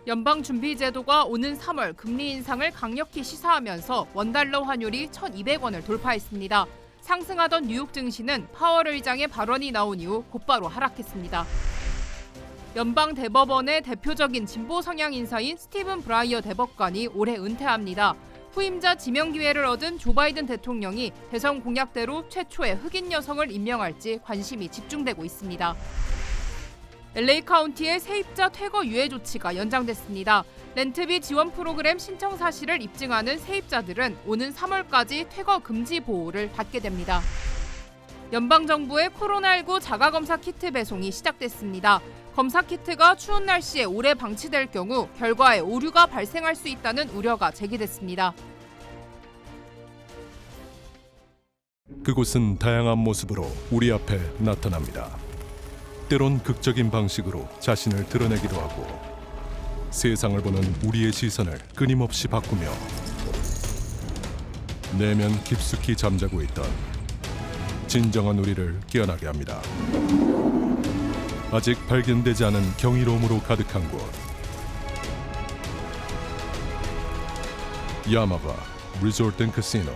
연방준비제도가 오는 3월 금리 인상을 강력히 시사하면서 원달러 환율이 1,200원을 돌파했습니다. 상승하던 뉴욕 증시는 파월 의장의 발언이 나온 이후 곧바로 하락했습니다. 연방 대법원의 대표적인 진보 성향 인사인 스티븐 브라이어 대법관이 올해 은퇴합니다. 후임자 지명 기회를 얻은 조 바이든 대통령이 대선 공약대로 최초의 흑인 여성을 임명할지 관심이 집중되고 있습니다. LA 카운티의 세입자 퇴거 유예 조치가 연장됐습니다. 렌트비 지원 프로그램 신청 사실을 입증하는 세입자들은 오는 3월까지 퇴거 금지 보호를 받게 됩니다. 연방정부의 코로나19 자가검사 키트 배송이 시작됐습니다. 검사 키트가 추운 날씨에 오래 방치될 경우 결과에 오류가 발생할 수 있다는 우려가 제기됐습니다. 그곳은 다양한 모습으로 우리 앞에 나타납니다. 때론 극적인 방식으로 자신을 드러내기도 하고 세상을 보는 우리의 시선을 끊임없이 바꾸며 내면 깊숙이 잠자고 있던 진정한 우리를 깨어나게 합니다. 아직 발견되지 않은 경이로움으로 가득한 곳, 야마바 리조트 앤 카시노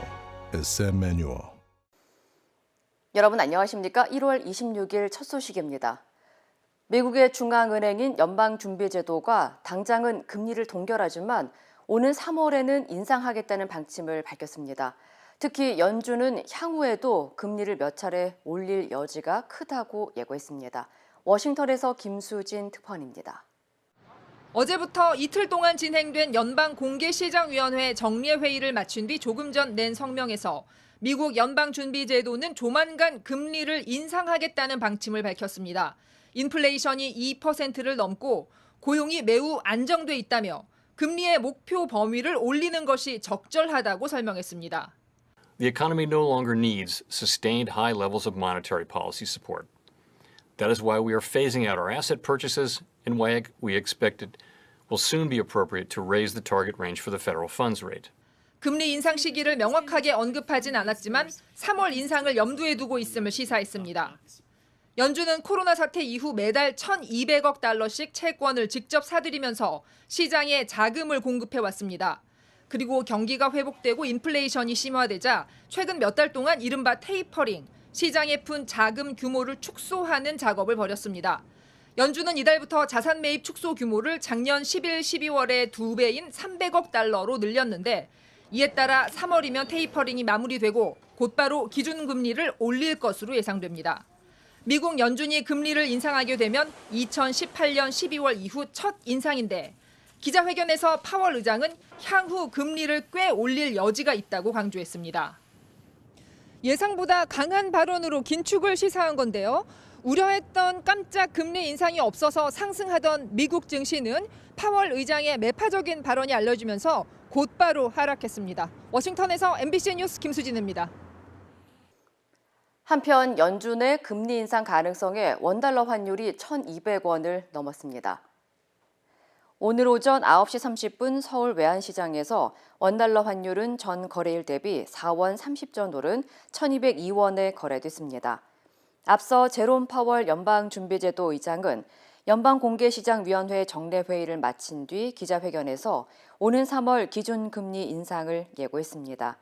SM 매뉴얼. 여러분 안녕하십니까? 1월 26일 첫 소식입니다. 미국의 중앙은행인 연방준비제도가 당장은 금리를 동결하지만 오는 3월에는 인상하겠다는 방침을 밝혔습니다. 특히 연준은 향후에도 금리를 몇 차례 올릴 여지가 크다고 예고했습니다. 워싱턴에서 김수진 특파원입니다. 어제부터 이틀 동안 진행된 연방공개시장위원회 정례회의를 마친 뒤 조금 전 낸 성명에서 미국 연방준비제도는 조만간 금리를 인상하겠다는 방침을 밝혔습니다. 인플레이션이 2%를 넘고 고용이 매우 안정돼 있다며 금리의 목표 범위를 올리는 것이 적절하다고 설명했습니다. The economy no longer needs sustained high levels of monetary policy support. That is why we are phasing out our asset purchases and why we expect it will soon be appropriate to raise the target range for the federal funds rate. 금리 인상 시기를 명확하게 언급하진 않았지만 3월 인상을 염두에 두고 있음을 시사했습니다. 연준은 코로나 사태 이후 매달 1,200억 달러씩 채권을 직접 사들이면서 시장에 자금을 공급해왔습니다. 그리고 경기가 회복되고 인플레이션이 심화되자 최근 몇 달 동안 이른바 테이퍼링, 시장에 푼 자금 규모를 축소하는 작업을 벌였습니다. 연준은 이달부터 자산 매입 축소 규모를 작년 11, 12월의 2배인 300억 달러로 늘렸는데 이에 따라 3월이면 테이퍼링이 마무리되고 곧바로 기준금리를 올릴 것으로 예상됩니다. 미국 연준이 금리를 인상하게 되면 2018년 12월 이후 첫 인상인데 기자회견에서 파월 의장은 향후 금리를 꽤 올릴 여지가 있다고 강조했습니다. 예상보다 강한 발언으로 긴축을 시사한 건데요. 우려했던 깜짝 금리 인상이 없어서 상승하던 미국 증시는 파월 의장의 매파적인 발언이 알려지면서 곧바로 하락했습니다. 워싱턴에서 MBC 뉴스 김수진입니다. 한편 연준의 금리 인상 가능성에 원달러 환율이 1,200원을 넘었습니다. 오늘 오전 9시 30분 서울 외환시장에서 원달러 환율은 전 거래일 대비 4원 30전 오른 1,202원에 거래됐습니다. 앞서 제롬 파월 연방준비제도 의장은 연방공개시장위원회 정례회의를 마친 뒤 기자회견에서 오는 3월 기준금리 인상을 예고했습니다.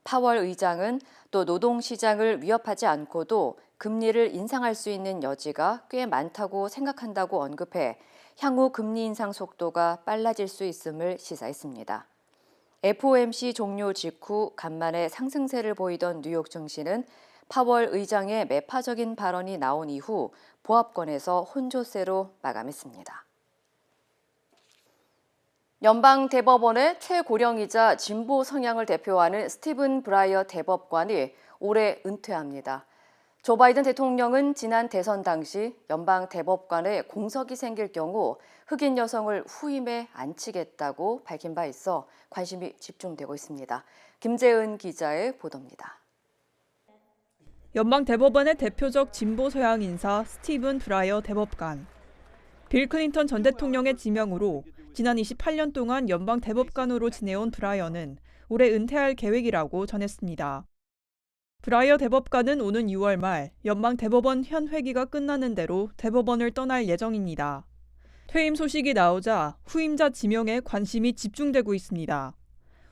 파월 의장은 또 노동시장을 위협하지 않고도 금리를 인상할 수 있는 여지가 꽤 많다고 생각한다고 언급해 향후 금리 인상 속도가 빨라질 수 있음을 시사했습니다. FOMC 종료 직후 간만에 상승세를 보이던 뉴욕 증시는 파월 의장의 매파적인 발언이 나온 이후 보합권에서 혼조세로 마감했습니다. 연방대법원의 최고령이자 진보 성향을 대표하는 스티븐 브라이어 대법관이 올해 은퇴합니다. 조 바이든 대통령은 지난 대선 당시 연방대법관에 공석이 생길 경우 흑인 여성을 후임에 앉히겠다고 밝힌 바 있어 관심이 집중되고 있습니다. 김재은 기자의 보도입니다. 연방대법원의 대표적 진보 서양 인사 스티븐 브라이어 대법관. 빌 클린턴 전 대통령의 지명으로 지난 28년 동안 연방대법관으로 지내온 브라이어는 올해 은퇴할 계획이라고 전했습니다. 브라이어 대법관은 오는 6월 말 연방대법원 현 회기가 끝나는 대로 대법원을 떠날 예정입니다. 퇴임 소식이 나오자 후임자 지명에 관심이 집중되고 있습니다.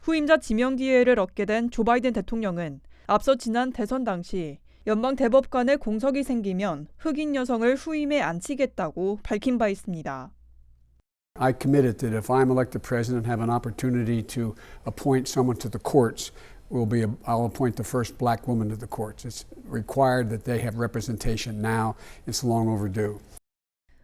후임자 지명 기회를 얻게 된 조 바이든 대통령은 앞서 지난 대선 당시 연방 대법관에 공석이 생기면 흑인 여성을 후임에 앉히겠다고 밝힌 바 있습니다. I committed that if I'm elected president and have an opportunity to appoint someone to the courts, I'll appoint the first black woman to the courts. It's required that they have representation now. It's long overdue.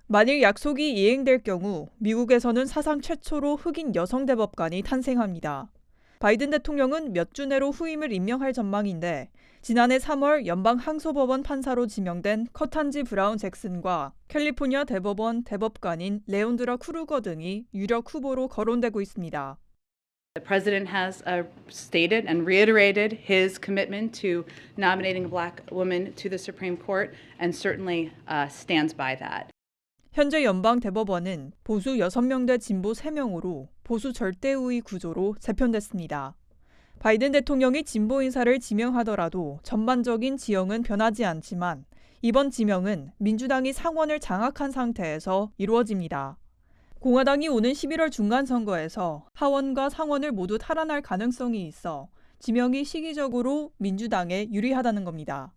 만일 약속이 이행될 경우 미국에서는 사상 최초로 흑인 여성 대법관이 탄생합니다. 바이든 대통령은 몇 주 내로 후임을 임명할 전망인데 지난해 3월 연방 항소법원 판사로 지명된 커탄지 브라운 잭슨과 캘리포니아 대법원 대법관인 레온드라 크루거 등이 유력 후보로 거론되고 있습니다. The president has stated and reiterated his commitment to nominating a black woman to the Supreme Court and certainly stands by that. 현재 연방 대법원은 보수 6명 대 진보 3명으로 보수 절대우위 구조로 재편됐습니다. 바이든 대통령이 진보 인사를 지명하더라도 전반적인 지형은 변하지 않지만 이번 지명은 민주당이 상원을 장악한 상태에서 이루어집니다. 공화당이 오는 11월 중간선거에서 하원과 상원을 모두 탈환할 가능성이 있어 지명이 시기적으로 민주당에 유리하다는 겁니다.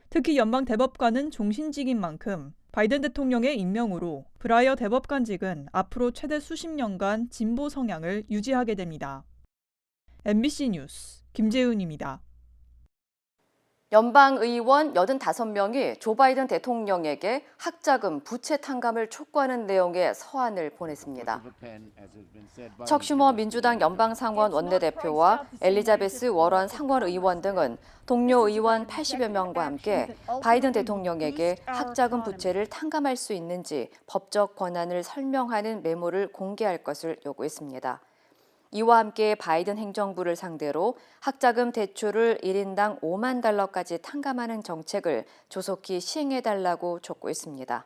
특히 연방 대법관은 종신직인 만큼 바이든 대통령의 임명으로 브라이어 대법관직은 앞으로 최대 수십 년간 진보 성향을 유지하게 됩니다. MBC 뉴스 김재은입니다. 연방의원 85명이 조 바이든 대통령에게 학자금 부채 탕감을 촉구하는 내용의 서한을 보냈습니다. 척 슈머 민주당 연방상원 원내대표와 엘리자베스 워런 상원의원 등은 동료 의원 80여 명과 함께 바이든 대통령에게 학자금 부채를 탕감할 수 있는지 법적 권한을 설명하는 메모를 공개할 것을 요구했습니다. 이와 함께 바이든 행정부를 상대로 학자금 대출을 1인당 5만 달러까지 탕감하는 정책을 조속히 시행해달라고 촉구했습니다.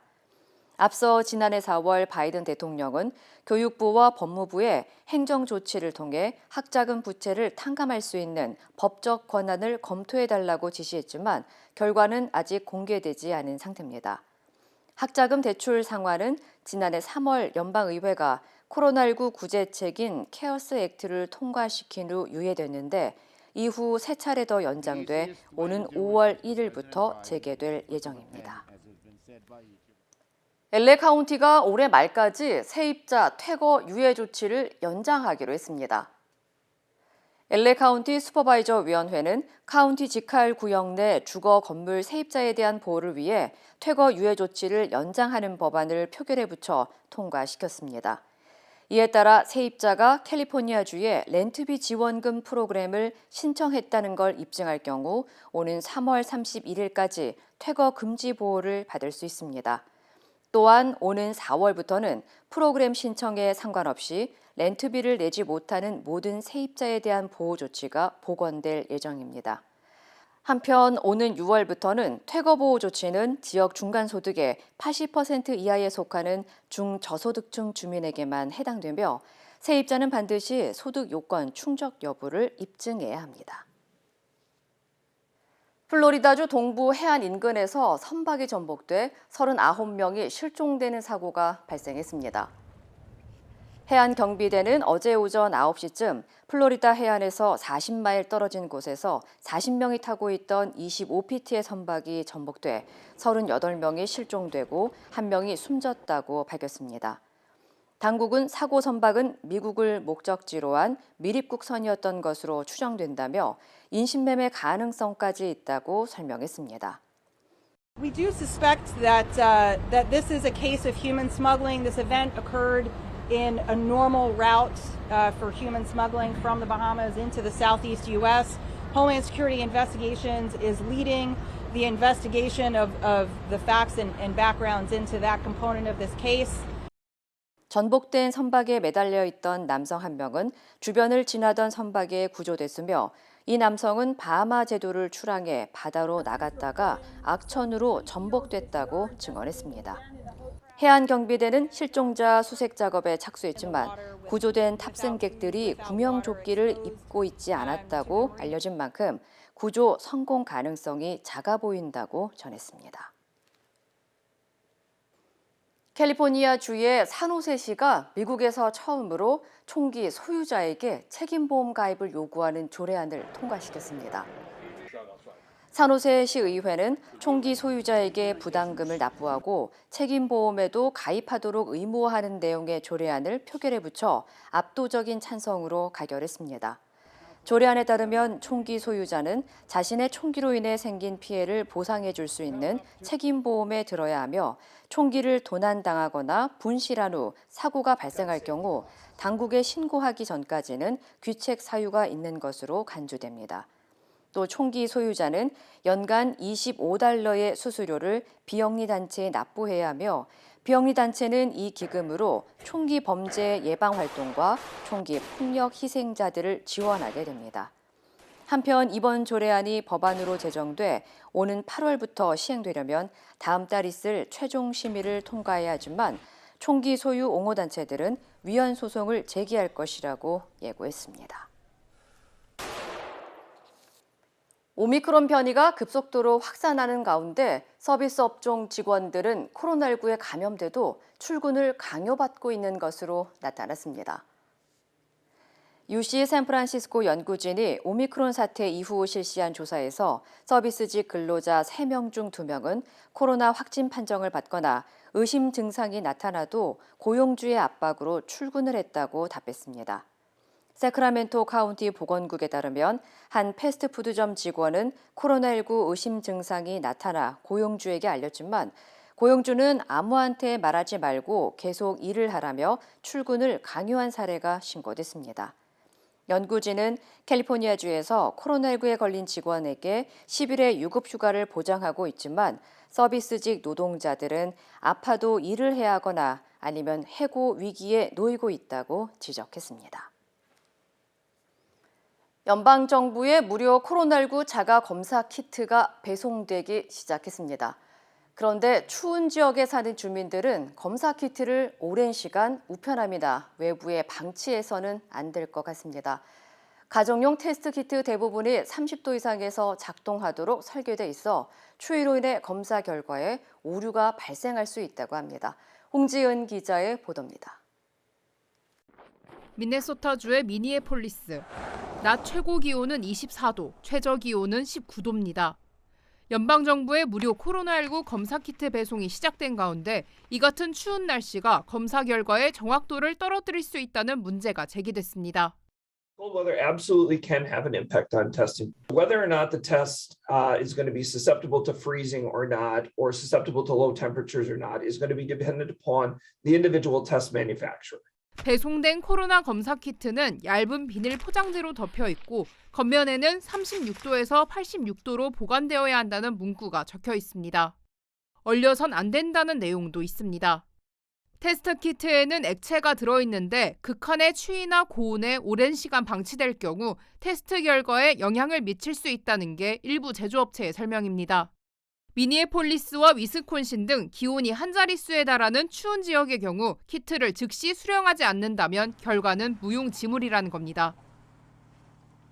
앞서 지난해 4월 바이든 대통령은 교육부와 법무부에 행정 조치를 통해 학자금 부채를 탕감할 수 있는 법적 권한을 검토해달라고 지시했지만 결과는 아직 공개되지 않은 상태입니다. 학자금 대출 상환은 지난해 3월 연방의회가 코로나19 구제책인 케어스 액트를 통과시킨 후 유예됐는데 이후 세 차례 더 연장돼 오는 5월 1일부터 재개될 예정입니다. LA 카운티가 올해 말까지 세입자 퇴거 유예 조치를 연장하기로 했습니다. LA 카운티 슈퍼바이저 위원회는 카운티 지칼 구역 내 주거 건물 세입자에 대한 보호를 위해 퇴거 유예 조치를 연장하는 법안을 표결에 붙여 통과시켰습니다. 이에 따라 세입자가 캘리포니아주의 렌트비 지원금 프로그램을 신청했다는 걸 입증할 경우 오는 3월 31일까지 퇴거 금지 보호를 받을 수 있습니다. 또한 오는 4월부터는 프로그램 신청에 상관없이 렌트비를 내지 못하는 모든 세입자에 대한 보호 조치가 복원될 예정입니다. 한편 오는 6월부터는 퇴거보호 조치는 지역 중간소득의 80% 이하에 속하는 중저소득층 주민에게만 해당되며 세입자는 반드시 소득 요건 충족 여부를 입증해야 합니다. 플로리다주 동부 해안 인근에서 선박이 전복돼 39명이 실종되는 사고가 발생했습니다. 해안 경비대는 어제 오전 9시쯤 플로리다 해안에서 40마일 떨어진 곳에서 40명이 타고 있던 25피트의 선박이 전복돼 38명이 실종되고 1명이 숨졌다고 밝혔습니다. 당국은 사고 선박은 미국을 목적지로 한 미립국선이었던 것으로 추정된다며 인신매매 가능성까지 있다고 설명했습니다. We do suspect that this is a case of human smuggling. This event occurred in a normal route for human smuggling from the Bahamas into the southeast U.S. Homeland Security Investigations is leading the investigation of the facts and backgrounds into that component of this case. 전복된 선박에 매달려 있던 남성 한 명은 주변을 지나던 선박에 구조됐으며 이 남성은 바하마 제도를 출항해 바다로 나갔다가 악천후로 전복됐다고 증언했습니다. 해안경비대는 실종자 수색 작업에 착수했지만 구조된 탑승객들이 구명조끼를 입고 있지 않았다고 알려진 만큼 구조 성공 가능성이 작아 보인다고 전했습니다. 캘리포니아주의 산호세시가 미국에서 처음으로 총기 소유자에게 책임보험 가입을 요구하는 조례안을 통과시켰습니다. 산호세시 의회는 총기 소유자에게 부담금을 납부하고 책임보험에도 가입하도록 의무화하는 내용의 조례안을 표결에 붙여 압도적인 찬성으로 가결했습니다. 조례안에 따르면 총기 소유자는 자신의 총기로 인해 생긴 피해를 보상해 줄 수 있는 책임보험에 들어야 하며 총기를 도난당하거나 분실한 후 사고가 발생할 경우 당국에 신고하기 전까지는 귀책 사유가 있는 것으로 간주됩니다. 또 총기 소유자는 연간 $25의 수수료를 비영리 단체에 납부해야 하며 비영리 단체는 이 기금으로 총기 범죄 예방 활동과 총기 폭력 희생자들을 지원하게 됩니다. 한편 이번 조례안이 법안으로 제정돼 오는 8월부터 시행되려면 다음 달 있을 최종 심의를 통과해야 하지만 총기 소유 옹호 단체들은 위헌 소송을 제기할 것이라고 예고했습니다. 오미크론 변이가 급속도로 확산하는 가운데 서비스 업종 직원들은 코로나19에 감염돼도 출근을 강요받고 있는 것으로 나타났습니다. UC 샌프란시스코 연구진이 오미크론 사태 이후 실시한 조사에서 서비스직 근로자 3명 중 2명은 코로나 확진 판정을 받거나 의심 증상이 나타나도 고용주의 압박으로 출근을 했다고 답했습니다. 세크라멘토 카운티 보건국에 따르면 한 패스트푸드점 직원은 코로나19 의심 증상이 나타나 고용주에게 알렸지만 고용주는 아무한테 말하지 말고 계속 일을 하라며 출근을 강요한 사례가 신고됐습니다. 연구진은 캘리포니아주에서 코로나19에 걸린 직원에게 10일의 유급 휴가를 보장하고 있지만 서비스직 노동자들은 아파도 일을 해야 하거나 아니면 해고 위기에 놓이고 있다고 지적했습니다. 연방정부의 무료 코로나19 자가검사 키트가 배송되기 시작했습니다. 그런데 추운 지역에 사는 주민들은 검사 키트를 오랜 시간 우편함이나 외부에 방치해서는 안 될 것 같습니다. 가정용 테스트 키트 대부분이 30도 이상에서 작동하도록 설계돼 있어 추위로 인해 검사 결과에 오류가 발생할 수 있다고 합니다. 홍지은 기자의 보도입니다. 미네소타주의 미니애폴리스. 낮 최고 기온은 24도, 최저 기온은 19도입니다. 연방정부의 무료 코로나19 검사 키트 배송이 시작된 가운데 이 같은 추운 날씨가 검사 결과의 정확도를 떨어뜨릴 수 있다는 문제가 제기됐습니다. Cold weather absolutely can have an impact on testing. Whether or not the test is going to be susceptible to freezing or not, or susceptible to low temperatures or not, is going to be dependent upon the individual test manufacturer. 배송된 코로나 검사 키트는 얇은 비닐 포장지로 덮여 있고 겉면에는 36도에서 86도로 보관되어야 한다는 문구가 적혀 있습니다. 얼려선 안 된다는 내용도 있습니다. 테스트 키트에는 액체가 들어있는데 극한의 추위나 고온에 오랜 시간 방치될 경우 테스트 결과에 영향을 미칠 수 있다는 게 일부 제조업체의 설명입니다. 미니애폴리스와 위스콘신 등 기온이 한 자릿수에 달하는 추운 지역의 경우 키트를 즉시 수령하지 않는다면 결과는 무용지물이라는 겁니다.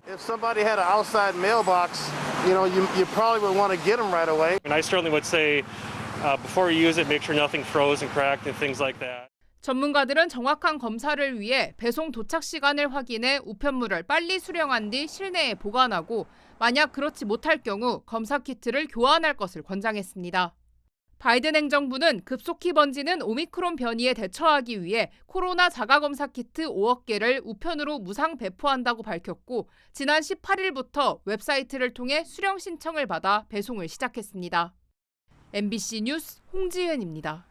If somebody had an outside mailbox, you probably would want to get them right away. And I certainly would say before you use it, make sure nothing froze and cracked and things like that. 전문가들은 정확한 검사를 위해 배송 도착 시간을 확인해 우편물을 빨리 수령한 뒤 실내에 보관하고 만약 그렇지 못할 경우 검사 키트를 교환할 것을 권장했습니다. 바이든 행정부는 급속히 번지는 오미크론 변이에 대처하기 위해 코로나 자가검사 키트 5억 개를 우편으로 무상 배포한다고 밝혔고 지난 18일부터 웹사이트를 통해 수령 신청을 받아 배송을 시작했습니다. MBC 뉴스 홍지은입니다.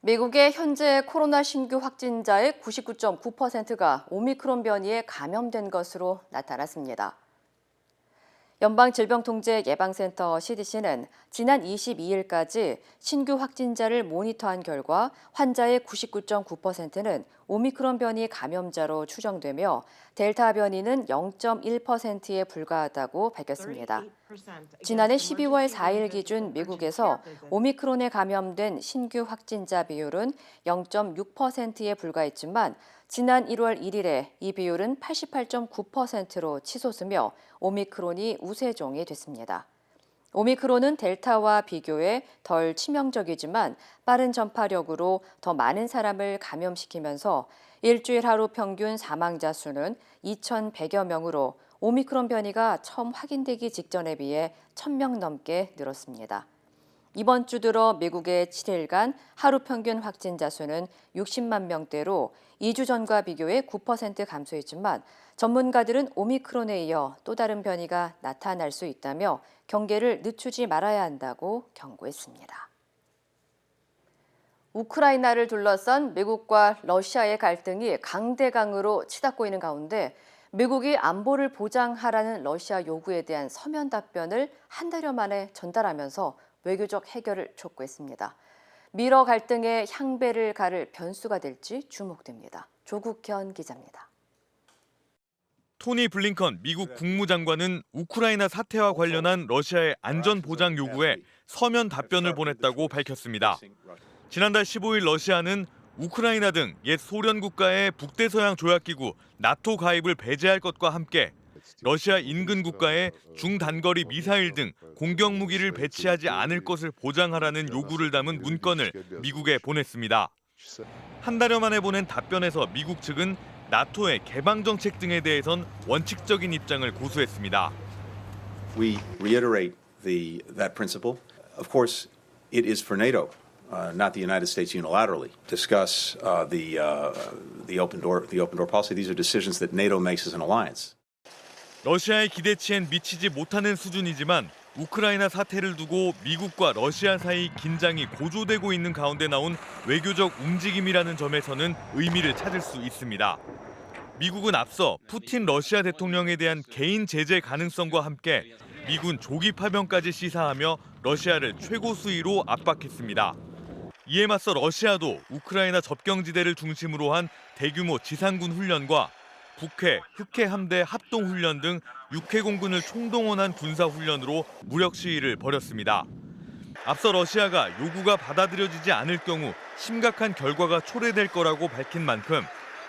미국의 현재 코로나 신규 확진자의 99.9%가 오미크론 변이에 감염된 것으로 나타났습니다. 연방질병통제예방센터 CDC는 지난 22일까지 신규 확진자를 모니터한 결과 환자의 99.9%는 오미크론 변이 감염자로 추정되며 델타 변이는 0.1%에 불과하다고 밝혔습니다. 지난해 12월 4일 기준 미국에서 오미크론에 감염된 신규 확진자 비율은 0.6%에 불과했지만 지난 1월 1일에 이 비율은 88.9%로 치솟으며 오미크론이 우세종이 됐습니다. 오미크론은 델타와 비교해 덜 치명적이지만 빠른 전파력으로 더 많은 사람을 감염시키면서 일주일 하루 평균 사망자 수는 2,100여 명으로 오미크론 변이가 처음 확인되기 직전에 비해 1,000명 넘게 늘었습니다. 이번 주 들어 미국의 7일간 하루 평균 확진자 수는 60만 명대로 2주 전과 비교해 9% 감소했지만 전문가들은 오미크론에 이어 또 다른 변이가 나타날 수 있다며 경계를 늦추지 말아야 한다고 경고했습니다. 우크라이나를 둘러싼 미국과 러시아의 갈등이 강대강으로 치닫고 있는 가운데 미국이 안보를 보장하라는 러시아 요구에 대한 서면 답변을 한 달여 만에 전달하면서 외교적 해결을 촉구했습니다. 미러 갈등의 향배를 가를 변수가 될지 주목됩니다. 조국현 기자입니다. 토니 블링컨 미국 국무장관은 우크라이나 사태와 관련한 러시아의 안전 보장 요구에 서면 답변을 보냈다고 밝혔습니다. 지난달 15일 러시아는 우크라이나 등 옛 소련 국가의 북대서양 조약기구 나토 가입을 배제할 것과 함께 러시아 인근 국가에 중단거리 미사일 등 공격 무기를 배치하지 않을 것을 보장하라는 요구를 담은 문건을 미국에 보냈습니다. 한 달여 만에 보낸 답변에서 미국 측은 나토의 개방 정책 등에 대해선 원칙적인 입장을 고수했습니다. We reiterate that principle. Of course, it is for NATO, not the United States unilaterally, discuss the open door policy. These are decisions that NATO makes as an alliance. 러시아의 기대치엔 미치지 못하는 수준이지만 우크라이나 사태를 두고 미국과 러시아 사이 긴장이 고조되고 있는 가운데 나온 외교적 움직임이라는 점에서는 의미를 찾을 수 있습니다. 미국은 앞서 푸틴 러시아 대통령에 대한 개인 제재 가능성과 함께 미군 조기 파병까지 시사하며 러시아를 최고 수위로 압박했습니다. 이에 맞서 러시아도 우크라이나 접경지대를 중심으로 한 대규모 지상군 훈련과 북해, 흑해 함대 합동훈련 등 육해 공군을 총동원한 군사훈련으로 무력 시위를 벌였습니다. 앞서 러시아가 요구가 받아들여지지 않을 경우 심각한 결과가 초래될 거라고 밝힌 만큼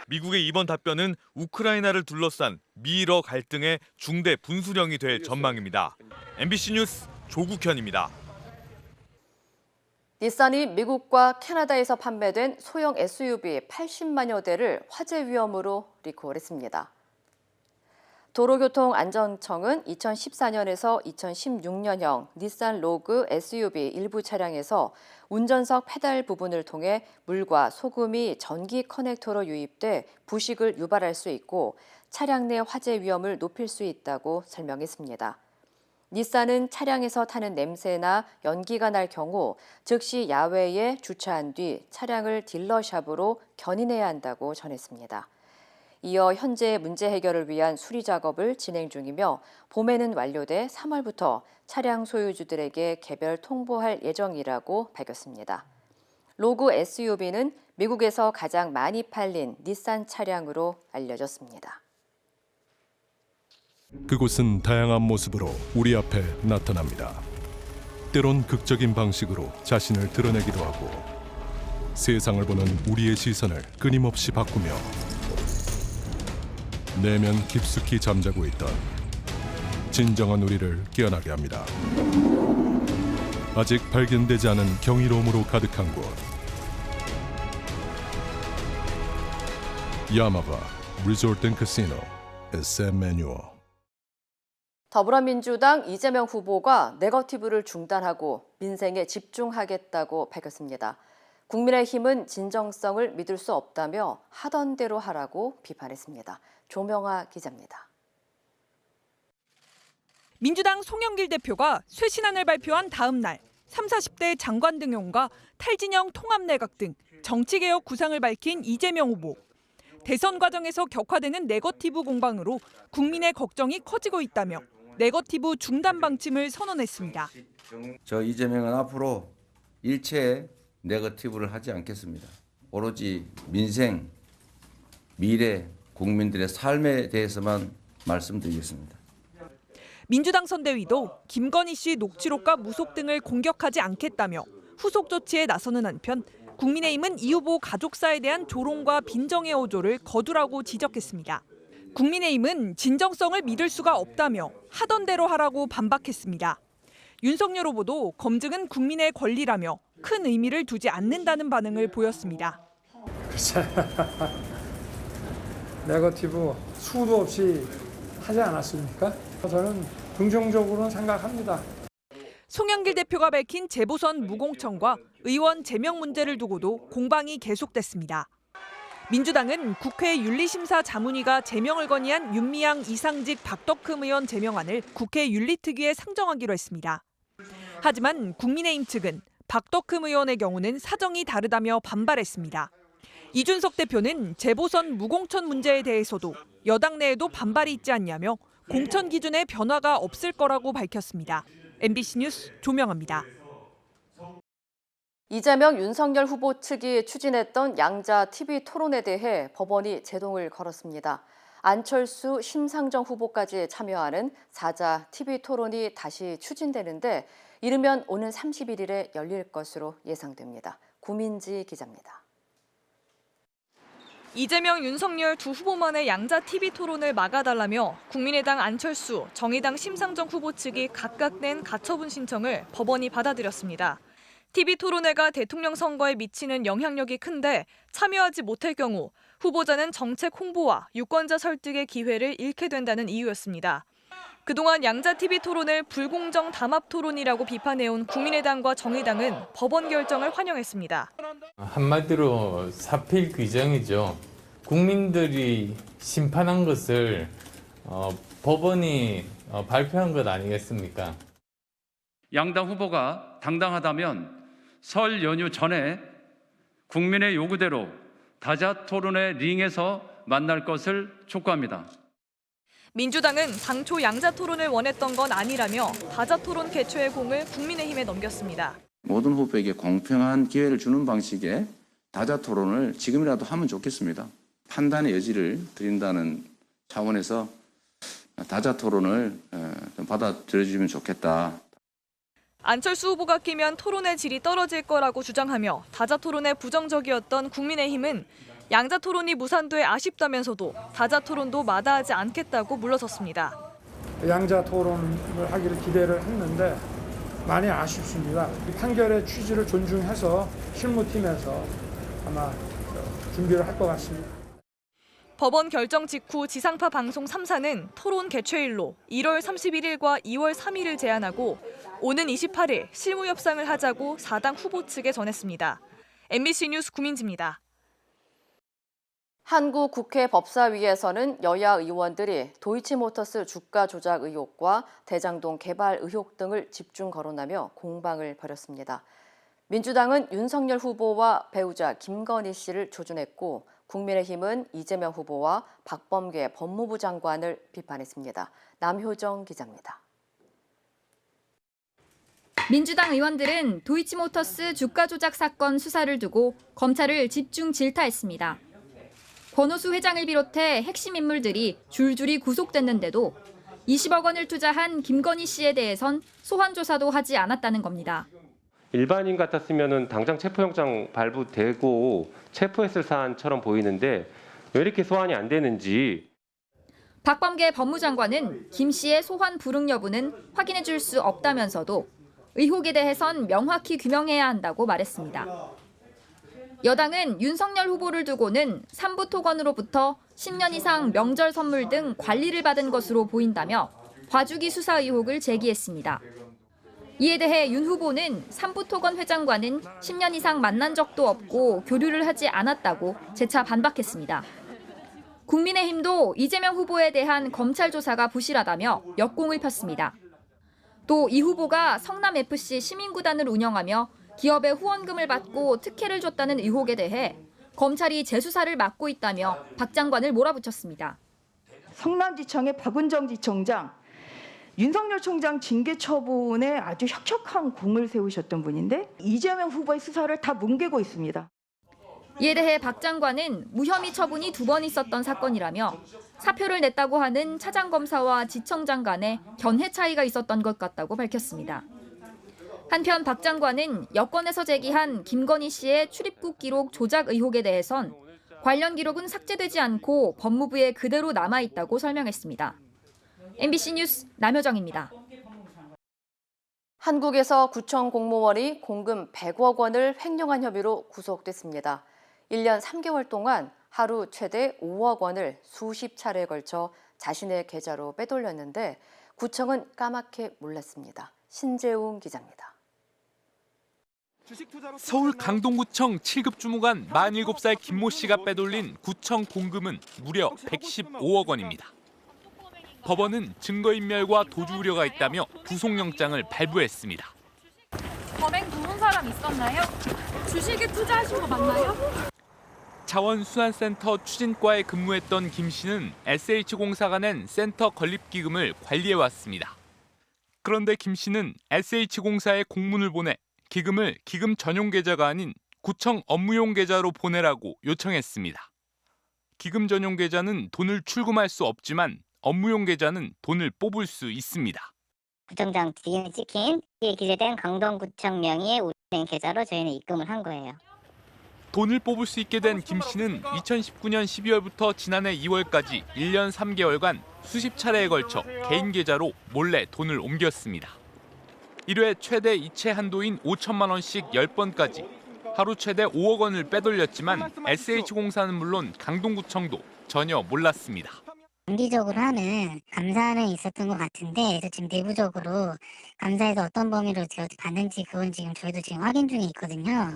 미국의 이번 답변은 우크라이나를 둘러싼 미러 갈등의 중대 분수령이 될 전망입니다. MBC 뉴스 조국현입니다. 닛산이 미국과 캐나다에서 판매된 소형 SUV 80만여 대를 화재 위험으로 리콜했습니다. 도로교통안전청은 2014년에서 2016년형 닛산 로그 SUV 일부 차량에서 운전석 페달 부분을 통해 물과 소금이 전기 커넥터로 유입돼 부식을 유발할 수 있고 차량 내 화재 위험을 높일 수 있다고 설명했습니다. 닛산은 차량에서 타는 냄새나 연기가 날 경우 즉시 야외에 주차한 뒤 차량을 딜러샵으로 견인해야 한다고 전했습니다. 이어 현재 문제 해결을 위한 수리 작업을 진행 중이며 봄에는 완료돼 3월부터 차량 소유주들에게 개별 통보할 예정이라고 밝혔습니다. 로그 SUV는 미국에서 가장 많이 팔린 닛산 차량으로 알려졌습니다. 그곳은 다양한 모습으로 우리 앞에 나타납니다. 때론 극적인 방식으로 자신을 드러내기도 하고 세상을 보는 우리의 시선을 끊임없이 바꾸며 내면 깊숙이 잠자고 있던 진정한 우리를 깨어나게 합니다. 아직 발견되지 않은 경이로움으로 가득한 곳. 야마바 리조트 앤 카시노 SM 매뉴어. 더불어민주당 이재명 후보가 네거티브를 중단하고 민생에 집중하겠다고 밝혔습니다. 국민의힘은 진정성을 믿을 수 없다며 하던 대로 하라고 비판했습니다. 조명아 기자입니다. 민주당 송영길 대표가 쇄신안을 발표한 다음 날 30, 40대 장관 등용과 탈진영 통합내각 등 정치개혁 구상을 밝힌 이재명 후보. 대선 과정에서 격화되는 네거티브 공방으로 국민의 걱정이 커지고 있다며 네거티브 중단 방침을 선언했습니다. 저 이재명은 앞으로 일체 네거티브를 하지 않겠습니다. 오로지 민생, 미래, 국민들의 삶에 대해서만 말씀드리겠습니다. 민주당 선대위도 김건희 씨 녹취록과 무속 등을 공격하지 않겠다며 후속 조치에 나서는 한편 국민의힘은 이 후보 가족사에 대한 조롱과 빈정의 어조를 거두라고 지적했습니다. 국민의힘은 진정성을 믿을 수가 없다며 하던 대로 하라고 반박했습니다. 윤석열 후보도 검증은 국민의 권리라며 큰 의미를 두지 않는다는 반응을 보였습니다. 글쎄, 네거티브 수도 없이 하지 않았습니까? 저는 긍정적으로 생각합니다. 송영길 대표가 밝힌 재보선 무공천과 의원 제명 문제를 두고도 공방이 계속됐습니다. 민주당은 국회 윤리심사 자문위가 제명을 건의한 윤미향 이상직 박덕흠 의원 제명안을 국회 윤리특위에 상정하기로 했습니다. 하지만 국민의힘 측은 박덕흠 의원의 경우는 사정이 다르다며 반발했습니다. 이준석 대표는 재보선 무공천 문제에 대해서도 여당 내에도 반발이 있지 않냐며 공천 기준에 변화가 없을 거라고 밝혔습니다. MBC 뉴스 조명아입니다. 이재명, 윤석열 후보 측이 추진했던 양자 TV 토론에 대해 법원이 제동을 걸었습니다. 안철수, 심상정 후보까지 참여하는 4자 TV 토론이 다시 추진되는데 이르면 오는 31일에 열릴 것으로 예상됩니다. 구민지 기자입니다. 이재명, 윤석열 두 후보만의 양자 TV 토론을 막아달라며 국민의당 안철수, 정의당 심상정 후보 측이 각각 낸 가처분 신청을 법원이 받아들였습니다. TV 토론회가 대통령 선거에 미치는 영향력이 큰데 참여하지 못할 경우 후보자는 정책 홍보와 유권자 설득의 기회를 잃게 된다는 이유였습니다. 그동안 양자 TV 토론을 불공정 담합 토론이라고 비판해온 국민의당과 정의당은 법원 결정을 환영했습니다. 한마디로 사필 규정이죠. 국민들이 심판한 것을 법원이 발표한 것 아니겠습니까? 양당 후보가 당당하다면 설 연휴 전에 국민의 요구대로 다자 토론회 링에서 만날 것을 촉구합니다. 민주당은 당초 양자 토론을 원했던 건 아니라며 다자 토론 개최의 공을 국민의힘에 넘겼습니다. 모든 후보에게 공평한 기회를 주는 방식의 다자 토론을 지금이라도 하면 좋겠습니다. 판단의 여지를 드린다는 차원에서 다자 토론을 좀 받아들여주면 좋겠다. 안철수 후보가 끼면 토론의 질이 떨어질 거라고 주장하며 다자 토론에 부정적이었던 국민의힘은 양자 토론이 무산돼 아쉽다면서도 다자 토론도 마다하지 않겠다고 물러섰습니다. 양자 토론을 하기를 기대를 했는데 많이 아쉽습니다. 판결의 취지를 존중해서 실무팀에서 아마 준비를 할 것 같습니다. 법원 결정 직후 지상파 방송 3사는 토론 개최일로 1월 31일과 2월 3일을 제안하고 오는 28일 실무 협상을 하자고 4당 후보 측에 전했습니다. MBC 뉴스 구민지입니다. 한국 국회 법사위에서는 여야 의원들이 도이치모터스 주가 조작 의혹과 대장동 개발 의혹 등을 집중 거론하며 공방을 벌였습니다. 민주당은 윤석열 후보와 배우자 김건희 씨를 조준했고 국민의힘은 이재명 후보와 박범계 법무부 장관을 비판했습니다. 남효정 기자입니다. 민주당 의원들은 도이치모터스 주가 조작 사건 수사를 두고 검찰을 집중 질타했습니다. 권오수 회장을 비롯해 핵심 인물들이 줄줄이 구속됐는데도 20억 원을 투자한 김건희 씨에 대해선 소환 조사도 하지 않았다는 겁니다. 일반인 같았으면 당장 체포영장 발부되고 체포했을 사안처럼 보이는데 왜 이렇게 소환이 안 되는지. 박범계 법무장관은 김 씨의 소환 불응 여부는 확인해 줄 수 없다면서도 의혹에 대해선 명확히 규명해야 한다고 말했습니다. 여당은 윤석열 후보를 두고는 삼부토건으로부터 10년 이상 명절 선물 등 관리를 받은 것으로 보인다며 봐주기 수사 의혹을 제기했습니다. 이에 대해 윤 후보는 삼부토건 회장과는 10년 이상 만난 적도 없고 교류를 하지 않았다고 재차 반박했습니다. 국민의힘도 이재명 후보에 대한 검찰 조사가 부실하다며 역공을 폈습니다. 또 이 후보가 성남FC 시민구단을 운영하며 기업의 후원금을 받고 특혜를 줬다는 의혹에 대해 검찰이 재수사를 맡고 있다며 박 장관을 몰아붙였습니다. 성남지청의 박은정 지청장, 윤석열 총장 징계 처분에 아주 혁혁한 공을 세우셨던 분인데 이재명 후보의 수사를 다 뭉개고 있습니다. 이에 대해 박 장관은 무혐의 처분이 2번 있었던 사건이라며 사표를 냈다고 하는 차장검사와 지청장 간에 견해 차이가 있었던 것 같다고 밝혔습니다. 한편 박 장관은 여권에서 제기한 김건희 씨의 출입국 기록 조작 의혹에 대해선 관련 기록은 삭제되지 않고 법무부에 그대로 남아있다고 설명했습니다. MBC 뉴스 남효정입니다. 한국에서 구청 공무원이 공금 100억 원을 횡령한 혐의로 구속됐습니다. 1년 3개월 동안 하루 최대 5억 원을 수십 차례에 걸쳐 자신의 계좌로 빼돌렸는데 구청은 까맣게 몰랐습니다. 신재웅 기자입니다. 서울 강동구청 7급 주무관 47살 김모 씨가 빼돌린 구청 공금은 무려 115억 원입니다. 법원은 증거인멸과 도주 우려가 있다며 구속영장을 발부했습니다. 범행 부른 사람 있었나요? 주식에 투자하신 거 맞나요? 자원순환센터 추진과에 근무했던 김 씨는 SH공사가 낸 센터 건립기금을 관리해왔습니다. 그런데 김 씨는 SH공사에 공문을 보내 기금을 기금 전용 계좌가 아닌 구청 업무용 계좌로 보내라고 요청했습니다. 기금 전용 계좌는 돈을 출금할 수 없지만 업무용 계좌는 돈을 뽑을 수 있습니다. 구청장 기금이 찍힌 기재된 강동구청 명의의 우리은행 계좌로 저희는 입금을 한 거예요. 돈을 뽑을 수 있게 된 김 씨는 2019년 12월부터 지난해 2월까지 1년 3개월간 수십 차례에 걸쳐 개인 계좌로 몰래 돈을 옮겼습니다. 1회 최대 이체 한도인 5천만 원씩 10번까지 하루 최대 5억 원을 빼돌렸지만 SH공사는 물론 강동구청도 전혀 몰랐습니다. 정기적으로 하는 감사는 있었던 것 같은데 지금 내부적으로 감사에서 어떤 범위로 받는지 그건 지금 저희도 지금 확인 중에 있거든요.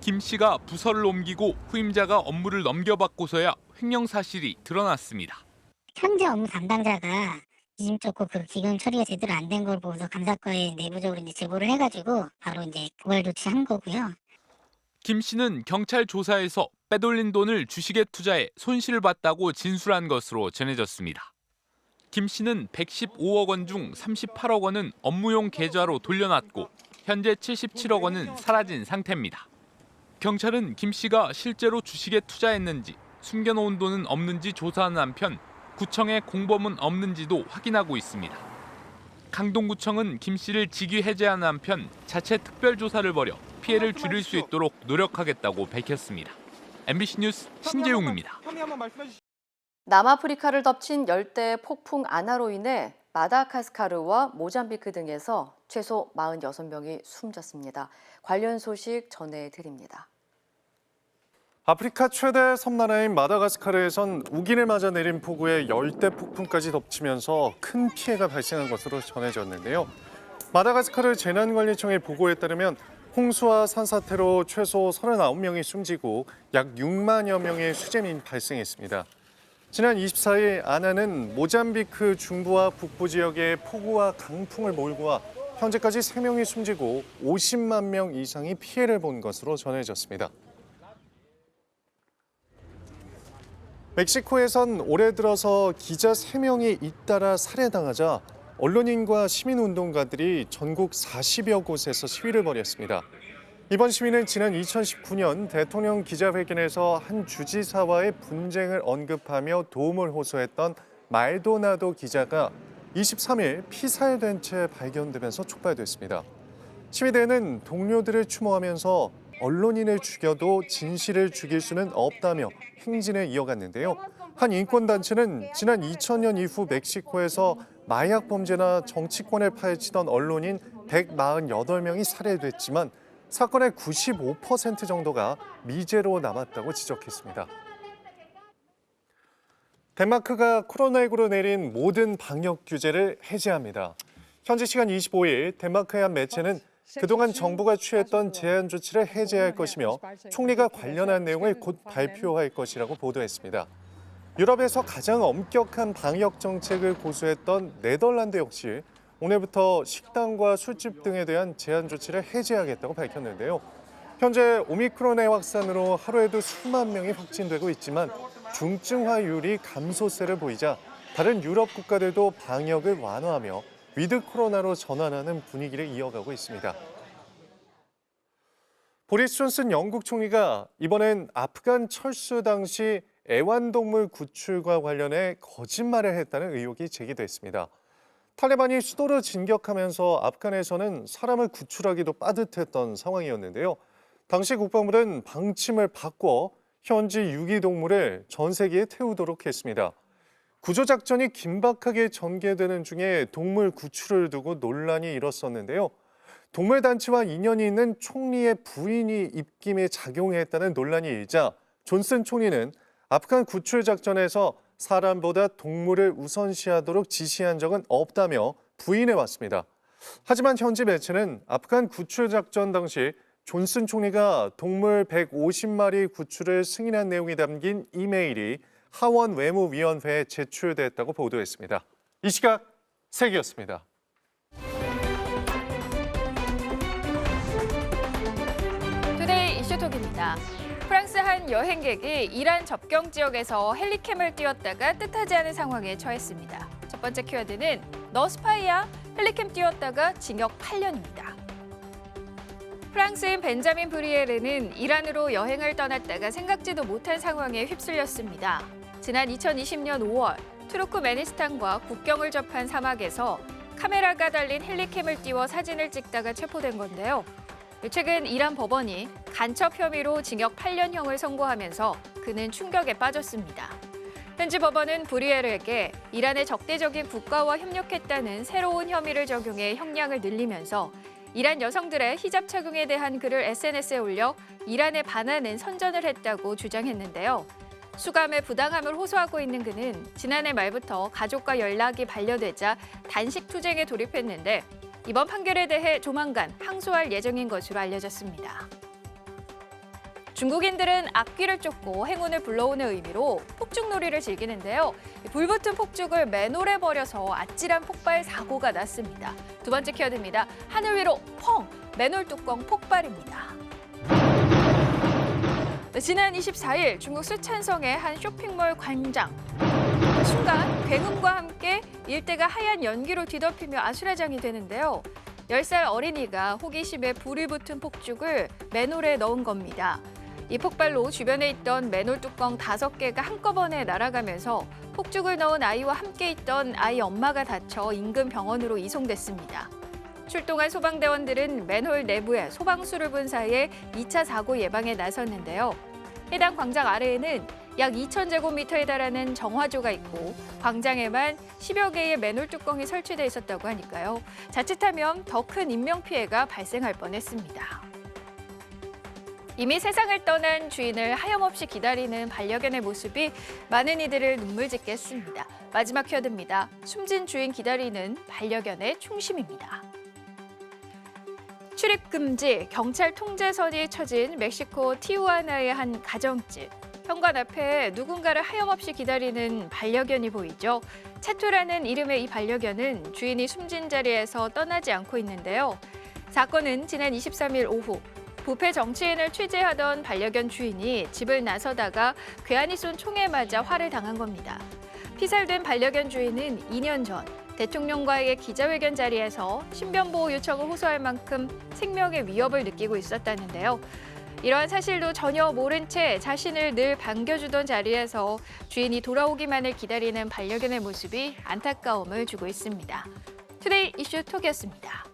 김 씨가 부서를 옮기고 후임자가 업무를 넘겨받고서야 횡령 사실이 드러났습니다. 현재 업무 담당자가 지금 좋고 그 기금 처리가 제대로 안 된 걸 보고서 감사과에 내부적으로 이제 제보를 해가지고 바로 이제 그걸 조치한 거고요. 김 씨는 경찰 조사에서 빼돌린 돈을 주식에 투자해 손실을 봤다고 진술한 것으로 전해졌습니다. 김 씨는 115억 원 중 38억 원은 업무용 계좌로 돌려놨고 현재 77억 원은 사라진 상태입니다. 경찰은 김 씨가 실제로 주식에 투자했는지 숨겨놓은 돈은 없는지 조사하는 한편 구청에 공범은 없는지도 확인하고 있습니다. 강동구청은 김 씨를 직위 해제하는 한편 자체 특별조사를 벌여 피해를 줄일 수 있도록 노력하겠다고 밝혔습니다. MBC 뉴스 신재웅입니다. 남아프리카를 덮친 열대 폭풍 아나로 인해 마다가스카르와 모잠비크 등에서 최소 46명이 숨졌습니다. 관련 소식 전해드립니다. 아프리카 최대 섬나라인 마다가스카르에선 우기를 맞아 내린 폭우에 열대 폭풍까지 덮치면서 큰 피해가 발생한 것으로 전해졌는데요. 마다가스카르 재난관리청의 보고에 따르면 홍수와 산사태로 최소 39명이 숨지고 약 6만여 명의 수재민이 발생했습니다. 지난 24일 아나는 모잠비크 중부와 북부 지역에 폭우와 강풍을 몰고 와 현재까지 3명이 숨지고 50만 명 이상이 피해를 본 것으로 전해졌습니다. 멕시코에선 올해 들어서 기자 3명이 잇따라 살해당하자 언론인과 시민운동가들이 전국 40여 곳에서 시위를 벌였습니다. 이번 시위는 지난 2019년 대통령 기자회견에서 한 주지사와의 분쟁을 언급하며 도움을 호소했던 말도나도 기자가 23일 피살된 채 발견되면서 촉발됐습니다. 시위대는 동료들을 추모하면서 언론인을 죽여도 진실을 죽일 수는 없다며 행진을 이어갔는데요. 한 인권단체는 지난 2000년 이후 멕시코에서 마약 범죄나 정치권을 파헤치던 언론인 148명이 살해됐지만 사건의 95% 정도가 미제로 남았다고 지적했습니다. 덴마크가 코로나19로 내린 모든 방역 규제를 해제합니다. 현지 시간 25일 덴마크의 한 매체는 그동안 정부가 취했던 제한 조치를 해제할 것이며 총리가 관련한 내용을 곧 발표할 것이라고 보도했습니다. 유럽에서 가장 엄격한 방역 정책을 고수했던 네덜란드 역시 오늘부터 식당과 술집 등에 대한 제한 조치를 해제하겠다고 밝혔는데요. 현재 오미크론의 확산으로 하루에도 수만 명이 확진되고 있지만 중증화율이 감소세를 보이자 다른 유럽 국가들도 방역을 완화하며 위드 코로나로 전환하는 분위기를 이어가고 있습니다. 보리스 존슨 영국 총리가 이번엔 아프간 철수 당시 애완동물 구출과 관련해 거짓말을 했다는 의혹이 제기됐습니다. 탈레반이 수도를 진격하면서 아프간에서는 사람을 구출하기도 빠듯했던 상황이었는데요. 당시 국방부는 방침을 바꿔 현지 유기동물을 전 세계에 태우도록 했습니다. 구조작전이 긴박하게 전개되는 중에 동물 구출을 두고 논란이 일었었는데요. 동물단체와 인연이 있는 총리의 부인이 입김에 작용했다는 논란이 일자 존슨 총리는 아프간 구출 작전에서 사람보다 동물을 우선시하도록 지시한 적은 없다며 부인해왔습니다. 하지만 현지 매체는 아프간 구출 작전 당시 존슨 총리가 동물 150마리 구출을 승인한 내용이 담긴 이메일이 하원 외무위원회에 제출됐다고 보도했습니다. 이 시각 세계였습니다. 투데이 이슈톡입니다. 프랑스 한 여행객이 이란 접경 지역에서 헬리캠을 띄웠다가 뜻하지 않은 상황에 처했습니다. 첫 번째 키워드는 너 스파이야? 헬리캠 띄웠다가 징역 8년입니다. 프랑스인 벤자민 브리에르는 이란으로 여행을 떠났다가 생각지도 못한 상황에 휩쓸렸습니다. 지난 2020년 5월 투르크메니스탄과 국경을 접한 사막에서 카메라가 달린 헬리캠을 띄워 사진을 찍다가 체포된 건데요. 최근 이란 법원이 간첩 혐의로 징역 8년형을 선고하면서 그는 충격에 빠졌습니다. 현지 법원은 브리에르에게 이란의 적대적인 국가와 협력했다는 새로운 혐의를 적용해 형량을 늘리면서 이란 여성들의 히잡 착용에 대한 글을 SNS에 올려 이란에 반하는 선전을 했다고 주장했는데요. 수감의 부당함을 호소하고 있는 그는 지난해 말부터 가족과 연락이 반려되자 단식 투쟁에 돌입했는데 이번 판결에 대해 조만간 항소할 예정인 것으로 알려졌습니다. 중국인들은 악귀를 쫓고 행운을 불러오는 의미로 폭죽놀이를 즐기는데요. 불붙은 폭죽을 맨홀에 버려서 아찔한 폭발 사고가 났습니다. 두 번째 키워드입니다. 하늘 위로 펑! 맨홀 뚜껑 폭발입니다. 지난 24일 중국 쓰촨성의 한 쇼핑몰 광장. 순간 굉음과 함께 일대가 하얀 연기로 뒤덮이며 아수라장이 되는데요. 10살 어린이가 호기심에 불이 붙은 폭죽을 맨홀에 넣은 겁니다. 이 폭발로 주변에 있던 맨홀 뚜껑 5개가 한꺼번에 날아가면서 폭죽을 넣은 아이와 함께 있던 아이 엄마가 다쳐 인근 병원으로 이송됐습니다. 출동한 소방대원들은 맨홀 내부에 소방수를 분사해 2차 사고 예방에 나섰는데요. 해당 광장 아래에는 약 2,000제곱미터에 달하는 정화조가 있고 광장에만 10여 개의 맨홀 뚜껑이 설치돼 있었다고 하니까요. 자칫하면 더 큰 인명피해가 발생할 뻔했습니다. 이미 세상을 떠난 주인을 하염없이 기다리는 반려견의 모습이 많은 이들을 눈물짓게 했습니다. 마지막 키워드입니다. 숨진 주인 기다리는 반려견의 충심입니다. 출입 금지, 경찰 통제선이 쳐진 멕시코 티후아나의 한 가정집. 현관 앞에 누군가를 하염없이 기다리는 반려견이 보이죠. 채투라는 이름의 이 반려견은 주인이 숨진 자리에서 떠나지 않고 있는데요. 사건은 지난 23일 오후 부패 정치인을 취재하던 반려견 주인이 집을 나서다가 괴한이 쏜 총에 맞아 화를 당한 겁니다. 피살된 반려견 주인은 2년 전 대통령과의 기자회견 자리에서 신변보호 요청을 호소할 만큼 생명의 위협을 느끼고 있었다는데요. 이러한 사실도 전혀 모른 채 자신을 늘 반겨주던 자리에서 주인이 돌아오기만을 기다리는 반려견의 모습이 안타까움을 주고 있습니다. 투데이 이슈톡이었습니다.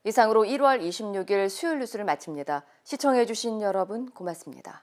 이상으로 1월 26일 수요일 뉴스를 마칩니다. 시청해주신 여러분 고맙습니다.